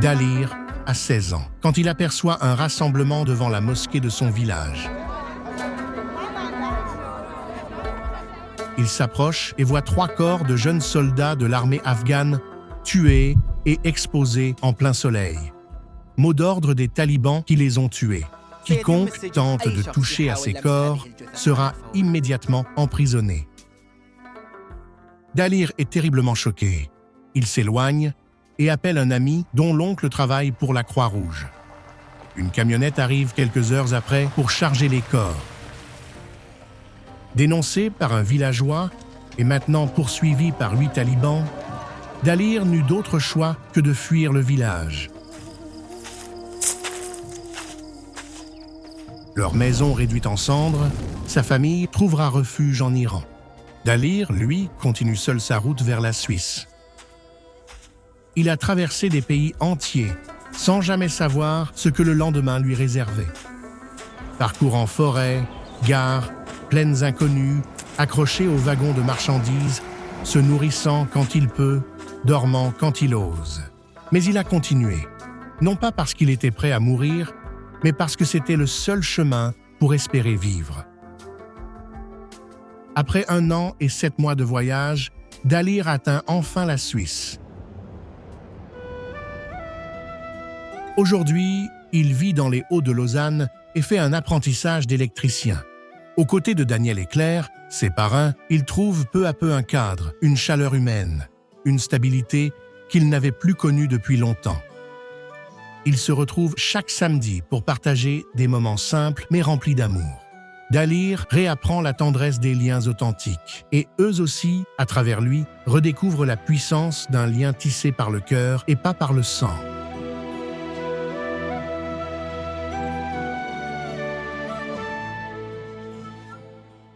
Dalir a 16 ans, quand il aperçoit un rassemblement devant la mosquée de son village. Il s'approche et voit 3 corps de jeunes soldats de l'armée afghane tués et exposés en plein soleil. Mot d'ordre des talibans qui les ont tués. Quiconque tente de toucher à ces corps sera immédiatement emprisonné. Dalir est terriblement choqué. Il s'éloigne et appelle un ami dont l'oncle travaille pour la Croix-Rouge. Une camionnette arrive quelques heures après pour charger les corps. Dénoncé par un villageois et maintenant poursuivi par 8 talibans, Dalir n'eut d'autre choix que de fuir le village. Leur maison réduite en cendres, sa famille trouvera refuge en Iran. Dalir, lui, continue seul sa route vers la Suisse. Il a traversé des pays entiers, sans jamais savoir ce que le lendemain lui réservait. Parcourant forêts, gares, plaines inconnues, accroché aux wagons de marchandises, se nourrissant quand il peut, dormant quand il ose. Mais il a continué, non pas parce qu'il était prêt à mourir, mais parce que c'était le seul chemin pour espérer vivre. Après 1 an et 7 mois de voyage, Dalir atteint enfin la Suisse. Aujourd'hui, il vit dans les Hauts de Lausanne et fait un apprentissage d'électricien. Aux côtés de Daniel et Claire, ses parrains, il trouve peu à peu un cadre, une chaleur humaine, une stabilité qu'il n'avait plus connue depuis longtemps. Ils se retrouvent chaque samedi pour partager des moments simples mais remplis d'amour. Dalir réapprend la tendresse des liens authentiques et eux aussi, à travers lui, redécouvrent la puissance d'un lien tissé par le cœur et pas par le sang.